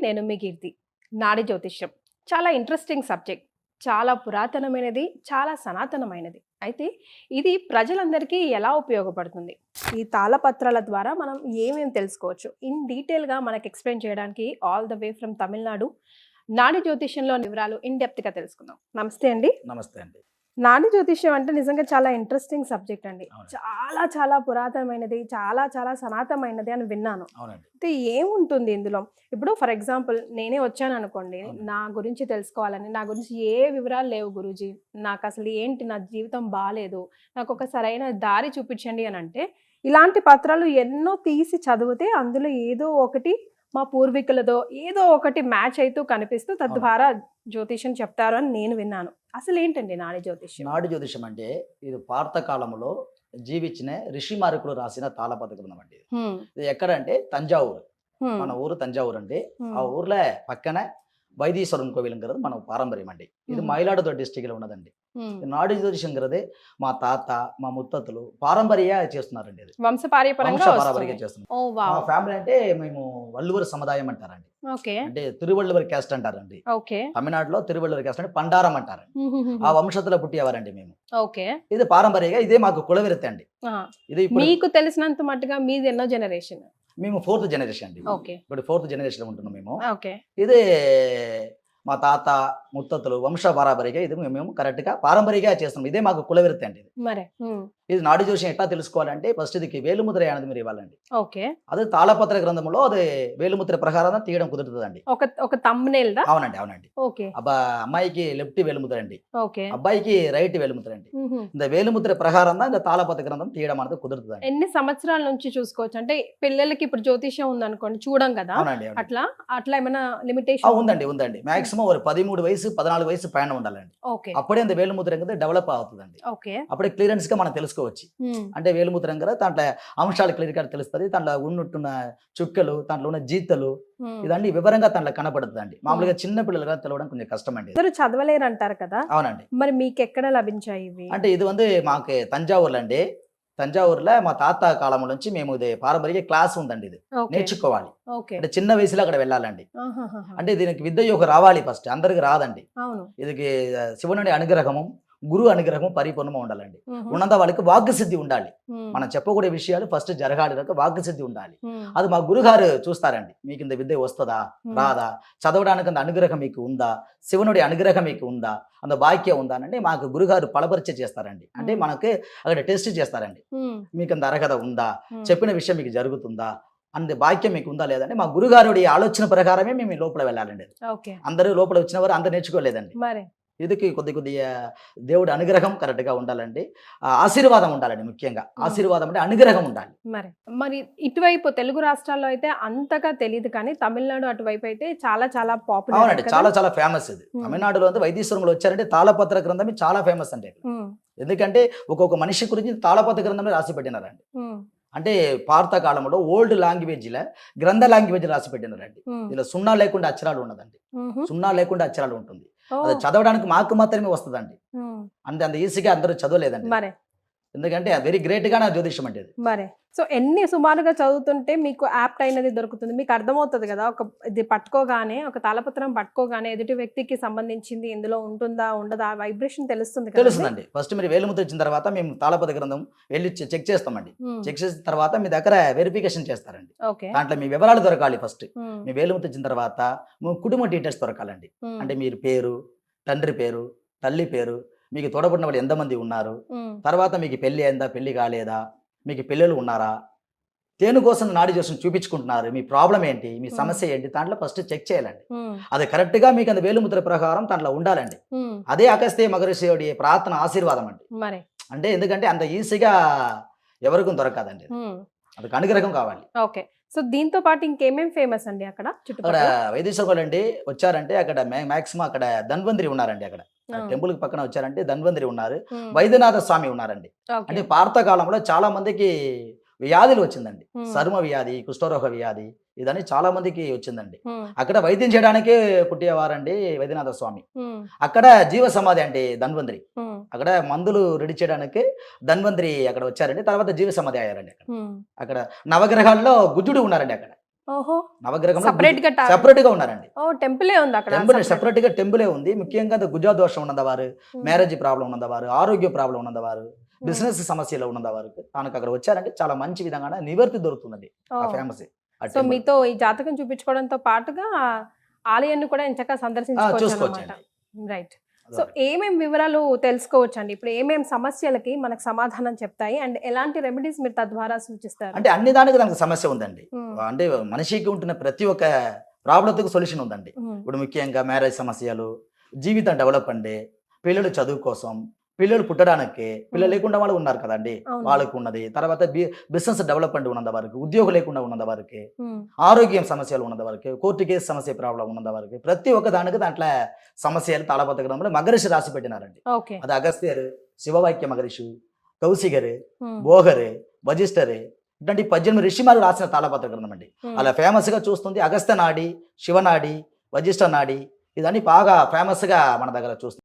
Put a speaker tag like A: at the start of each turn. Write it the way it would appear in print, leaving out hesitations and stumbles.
A: నేను మీ కీర్తి. నాడి జ్యోతిష్యం చాలా ఇంట్రెస్టింగ్ సబ్జెక్ట్. చాలా పురాతనమైనది, చాలా సనాతనమైనది. అయితే ఇది ప్రజలందరికీ ఎలా ఉపయోగపడుతుంది? ఈ తాళపత్రాల ద్వారా మనం ఏమేమి తెలుసుకోవచ్చు? ఇన్ డీటెయిల్గా మనకు ఎక్స్ప్లెయిన్ చేయడానికి all the way from Tamil Nadu నాడి జ్యోతిష్యంలో వివరాలు ఇన్ డెప్త్గా తెలుసుకుందాం. నమస్తే అండి.
B: నమస్తే అండి.
A: నాడి జ్యోతిష్యం అంటే నిజంగా చాలా ఇంట్రెస్టింగ్ సబ్జెక్ట్ అండి.
B: అవును.
A: చాలా చాలా పురాతనమైనది, చాలా చాలా సనాతనమైనది అని విన్నాను.
B: అవునండి.
A: అయితే ఏముంటుంది ఇందులో? ఇప్పుడు ఫర్ ఎగ్జాంపుల్ నేనే వచ్చాను అనుకోండి,
B: అవును.
A: నా గురించి తెలుసుకోవాలని, నా గురించి ఏ వివరాలు లేవు గురూజీ, నాకు అసలు ఏంటి, నా జీవితం బాగాలేదు, నాకు ఒక సరైన దారి చూపించండి అని అంటే, ఇలాంటి పత్రాలు ఎన్నో తీసి చదివితే అందులో ఏదో ఒకటి మా పూర్వీకులదో ఏదో ఒకటి మ్యాచ్ అవుతూ కనిపిస్తూ తద్వారా జ్యోతిష్యం చెప్తారు అని నేను విన్నాను. అసలు ఏంటండి నాడి జ్యోతిష్యం?
B: నాడి జ్యోతిషం అంటే ఇది పాత కాలంలో జీవించిన ఋషి మారుకులు రాసిన తాళపత్ర గ్రంథం అండి.
A: హ్మ్,
B: ఇది ఎక్కడంటే తంజావూరు.
A: హ్మ్,
B: మన ఊరు తంజావూరు అండి.
A: హ్మ్,
B: ఆ ఊర్లో పక్కన వైదీశ్వరుని కోవిలంగరది మన పారంపర్యం అండి. ఇది మయిలాడుతుర డిస్టిక్లో ఉన్నదండి.
A: హ్మ్.
B: ఈ నాడి జ్యోతిషంగరది మా తాత మా ముత్తతులు పారంపర్య చేస్తున్నారండి. ఇది
A: వంశపారంపర్యంగా
B: పారంపర్యంగా చేస్తున్నారు.
A: ఓ
B: మా
A: వావ్.
B: ఫ్యామిలీ అంటే మేము వల్లువర్ సముదాయం అంటారండి.
A: ఓకే,
B: అంటే తిరువళ్ళువర్ క్యాస్ట్ అంటారండి.
A: ఓకే,
B: తమిళనాడులో తిరువళ్ళువర్ క్యాస్ట్ అంటే పండారం అంటారండి. ఆ వంశతులో పుట్టేవారండి మేము.
A: ఓకే.
B: ఇది పారంపర్యంగా ఇదే మాకు కులవిరతి అండి.
A: ఆ,
B: ఇది ఇప్పుడు
A: మీకు తెలిసినంత మట్టుగా మీది ఎన్నో జనరేషన్?
B: మేము 4th జనరేషన్ అండి.
A: ఓకే,
B: ఇప్పుడు 4th జనరేషన్ లో ఉంటున్నాం మేము.
A: ఓకే.
B: ఇది మా తాత ముత్తతులు వంశ పారంపర్యంగా ఇది మేము కరెక్ట్ గా పారంపర్యంగా చేస్తున్నాం. ఇదే మాకు కులవిరతి అండి.
A: మరే.
B: ఇది నాడి జ్యోతిషం ఎట్లా తెలుసుకోవాలంటే ఫస్ట్ ఇది వేలుముద్ర అనేది మీరు ఇవ్వాలండి.
A: ఓకే.
B: అది తాళపత్ర గ్రంథంలో అది వేలుముద్ర ప్రకారం తీయడం కుదురుతుందండి.
A: ఒక థంబ్నెయిల్ దా?
B: అవునండి అవునండి.
A: ఓకే,
B: అమ్మాయికి లెఫ్ట్ వేలుముద్ర అండి,
A: ఓకే.
B: అబ్బాయికి రైట్ వేలుముద్ర అండి. ఇంత వేలుముద్ర ప్రకారం ఇంకా తాళపత్ర గ్రంథం తీయడం అనేది కుదురుతుందండి.
A: ఎన్ని సంవత్సరాల నుంచి చూసుకోవచ్చు? అంటే పిల్లలకి ఇప్పుడు జ్యోతిష్యం ఉందనుకోండి, చూడం కదా,
B: అవునండి అవునండి.
A: అట్లా ఏమైనా లిమిటేషన్?
B: ఉందండి ఉందండి. మాక్సిమం ఒక 13 వయసు 14 వయసు పైన ఉండాలండి.
A: ఓకే,
B: అప్పుడే అంత వేలుముద్ర అనేది డెవలప్ అవుతుందండి.
A: ఓకే.
B: అప్పుడే క్లియరెన్స్ గా మనం తెలుసుకోవచ్చు. అంటే వేలుముద్ర కదా దాంట్లో అంశాలు క్లియర్ గా తెలుస్తుంది. దాంట్లో ఉన్నట్టున్న చుక్కలు, దాంట్లో ఉన్న జీతలు ఇదన్నీ వివరంగా దాంట్లో కనపడుతుందండి. మామూలుగా చిన్న పిల్లలుగా తెలవడం కొంచెం కష్టం అండి.
A: అందరూ చదవలేరు అంటారు కదా,
B: అవునండి.
A: మరి మీకు ఎక్కడ లభించాయి ఇవి?
B: అంటే ఇది మాకు తంజావూరులో అండి. తంజావూరులో మా తాత కాలం నుంచి మేము ఇది పారంపర్య క్లాస్ ఉందండి. ఇది
A: ఓకే,
B: నేర్చుకోవాలి.
A: ఓకే.
B: అంటే చిన్న వయసులో అక్కడ వెళ్ళాలండి.
A: ఆహాహాహా.
B: అంటే దీనికి విద్య రావాలి ఫస్ట్, అందరికి రాదండి.
A: అవును.
B: ఇది శివుని అనుగ్రహము, గురు అనుగ్రహం పరిపూర్ణంగా ఉండాలండి.
A: మ్మ్.
B: ఉన్నంత వాళ్ళకి వాగ్సిద్ధి ఉండాలి.
A: మ్మ్.
B: మనం చెప్పకూడే విషయాలు ఫస్ట్ జరగాలి, వాగ్సిద్ధి ఉండాలి.
A: మ్మ్.
B: అది మా గురుగారు చూస్తారండి. మీకు ఇంత విద్య వస్తుందా రాదా, చదవడానికి అంత అనుగ్రహం మీకు ఉందా, శివునుడి అనుగ్రహం మీకు ఉందా, అంత భాగ్యం ఉందా అంటే మాకు గురుగారు పలపరిచ చేస్తారండి. అంటే మనకి అక్కడ టెస్ట్ చేస్తారండి.
A: మ్మ్.
B: మీకు అంత అర్హత ఉందా,
A: మ్మ్.
B: చెప్పిన విషయం మీకు జరుగుతుందా, అంత భాగ్యం మీకు ఉందా లేదంటే మా గురుగారుడి ఆలోచన ప్రకారమే మేము ఈ లోపల వెళ్ళాలండి.
A: ఓకే.
B: అందరూ లోపల వచ్చిన వారు అందరు నేర్చుకోలేదండి.
A: మరి
B: ఇదికి కొద్దిగా దేవుడి అనుగ్రహం కరెక్ట్గా ఉండాలండి. ఆశీర్వాదం ఉండాలండి. ముఖ్యంగా ఆశీర్వాదం అంటే అనుగ్రహం ఉండాలి.
A: మరి ఇటువైపు తెలుగు రాష్ట్రాల్లో అయితే అంతగా తెలియదు, కానీ తమిళనాడు అటువైపు అయితే చాలా చాలా పాపులర్.
B: అవునండి, చాలా చాలా ఫేమస్ ఇది. తమిళనాడులో అంతా వైదీశ్వరంలో వచ్చారంటే తాళపత్ర గ్రంథం చాలా ఫేమస్ అండి. ఎందుకంటే ఒక్కొక్క మనిషి గురించి తాళపత్ర గ్రంథంలో రాసి పెట్టినారండి. అంటే పాత కాలంలో ఓల్డ్ లాంగ్వేజ్లో గ్రంథ లాంగ్వేజ్ రాసి పెట్టినారండి. ఇలా సున్నా లేకుండా అక్షరాలు ఉన్నదండి. సున్నా లేకుండా అక్షరాలు ఉంటుంది. అది చదవడానికి మాకు మాత్రమే వస్తుందండి. అంత ఈజీగా అందరూ చదవలేదండి. ఎందుకంటే వెరీ గ్రేట్ గా నా జ్యోతిషం అంటే
A: మరే. సో ఎన్ని సుమారుగా చదువుతుంటే మీకు యాప్ట్ అయినది దొరుకుతుంది, మీకు అర్థమవుతుంది కదా, ఇది పట్టుకోగానే, ఒక తాళపత్రం పట్టుకోగానే ఎదుటి వ్యక్తికి సంబంధించింది ఇందులో ఉంటుందా ఉండదా, వైబ్రేషన్ తెలుస్తుందండి.
B: ఫస్ట్ మీరు వేలుముద్ర ఇచ్చిన తర్వాత మేము తాళపత్ర గ్రంథం వెళ్ళి చెక్ చేస్తామండి. చెక్ చేసిన తర్వాత మీ దగ్గర వెరిఫికేషన్ చేస్తారండి. దాంట్లో మీ వివరాలు దొరకాలి. ఫస్ట్ మీ వేలుముద్ర ఇచ్చిన తర్వాత మీ కుటుంబ డీటెయిల్స్ దొరకాలండి. అంటే మీరు పేరు, తండ్రి పేరు, తల్లి పేరు, మీకు తోడబడిన వాళ్ళు ఎంతమంది ఉన్నారు, తర్వాత మీకు పెళ్లి అయిందా పెళ్లి కాలేదా, మీకు పిల్లలు ఉన్నారా, దేనికోసం నాడి జ్యోతిషం చూపించుకుంటున్నారు, మీ ప్రాబ్లం ఏంటి, మీ సమస్య ఏంటి, దాంట్లో ఫస్ట్ చెక్ చేయాలండి. అది కరెక్ట్ గా మీకు అంత వేలుముద్ర ప్రకారం దాంట్లో ఉండాలండి. అదే అగస్త్య మహర్షి ప్రార్థన ఆశీర్వాదం అండి. అంటే ఎందుకంటే అంత ఈజీగా ఎవరికి దొరకదండి. అది అనుగ్రహం కావాలి.
A: ఓకే. సో దీంతో పాటు ఇంకేమేం ఫేమస్ అండి అక్కడ
B: వైద్యశ్వరులు అండి వచ్చారంటే అక్కడ మాక్సిమం అక్కడ ధన్వంతరి ఉన్నారండి. అక్కడ టెంపుల్ కి పక్కన వచ్చారంటే ధన్వంతరి ఉన్నారు, వైద్యనాథ స్వామి ఉన్నారండి. అంటే పాత కాలంలో చాలా మందికి వ్యాధులు వచ్చిందండి. చర్మ వ్యాధి, కుష్ఠరోగ వ్యాధి, ఇదని చాలా మందికి వచ్చిందండి. అక్కడ వైద్యం చేయడానికే పుట్టేవారండి వైద్యనాథ స్వామి. అక్కడ జీవ సమాధి అంటే ధన్వంతరి, అక్కడ మందులు రెడీ చేయడానికి ధన్వంతరి అక్కడ వచ్చారండి. తర్వాత జీవ సమాధి అయ్యారండి. అక్కడ నవగ్రహాల్లో గుజ్జుడు ఉన్నారండి. అక్కడ
A: ఓహో
B: నవగ్రహంలో
A: సెపరేట్ గా
B: సెపరేట్ గా ఉన్నారండి.
A: ఓ టెంపులే ఉంది అక్కడ
B: టెంపుల్
A: separate.
B: సెపరేట్ గా టెంపులే ఉంది. ముఖ్యంగా గుజా దోషం ఉన్నవారు, మ్యారేజ్ ప్రాబ్లం ఉన్నవారు, ఆరోగ్య ప్రాబ్లం ఉన్నవారు, బిజినెస్ సమస్యలు ఉన్నవారు తనకు అక్కడ వచ్చారంటే చాలా మంచి విధంగా నివర్తి దొరుకుతుందండి. ఆ
A: ఓ.
B: ఫేమస్
A: సో మీతో ఈ జాతకం చూపించుకోవడంతో పాటుగా ఆలయాన్ని కూడా ఎంచక్క సందర్శించుకోవచ్చు
B: చూసుకోవచ్చండి.
A: రైట్. సో ఏమేం వివరాలు తెలుసుకోవచ్చండి, ఇప్పుడు ఏమేం సమస్యలకి మనకు సమాధానం చెప్తాయి అండ్ ఎలాంటి రెమెడీస్ మీరు తద్వారా సూచిస్తారు?
B: అంటే అన్ని దానికి దానికి సమస్య ఉందండి.
A: మ్మ్.
B: అంటే మనిషికి ఉంటున్న ప్రతి ఒక్క ప్రాబ్లంకి సొల్యూషన్ ఉందండి.
A: మ్మ్.
B: ఇప్పుడు ముఖ్యంగా మ్యారేజ్ సమస్యలు, జీవితం డెవలప్ అండి, పిల్లలు చదువు కోసం, పిల్లలు పుట్టడానికి, పిల్లలు లేకుండా వాళ్ళు ఉన్నారు కదండి,
A: అవును.
B: వాళ్ళకు ఉన్నది. తర్వాత బిజినెస్ డెవలప్మెంట్ ఉన్నంత వరకు, ఉద్యోగం లేకుండా ఉన్నంత వరకు,
A: మ్మ్.
B: ఆరోగ్యం సమస్యలు ఉన్నంత వరకు, కోర్టు కేసు సమస్య ప్రాబ్లం ఉన్నంత వరకు, ప్రతి ఒక్క దానికి దాంట్లో సమస్యలు తాళపత్ర గ్రంథంలో మగరిషి రాసి పెట్టినారండి.
A: ఓకే.
B: అది అగస్త్యరు, శివవాక్య మగరిషి, కౌశిగరు,
A: మ్మ్.
B: బోహరు, వజిష్ఠరు, ఇట్లాంటి 18 ఋషిమాలు రాసిన తాళపత్ర గ్రంథం అండి.
A: మ్మ్.
B: అలా ఫేమస్ గా చూస్తుంది అగస్త్య నాడి, శివనాడి, వజిష్ఠ నాడి, ఇదన్నీ బాగా ఫేమస్ గా మన దగ్గర చూస్తుంది.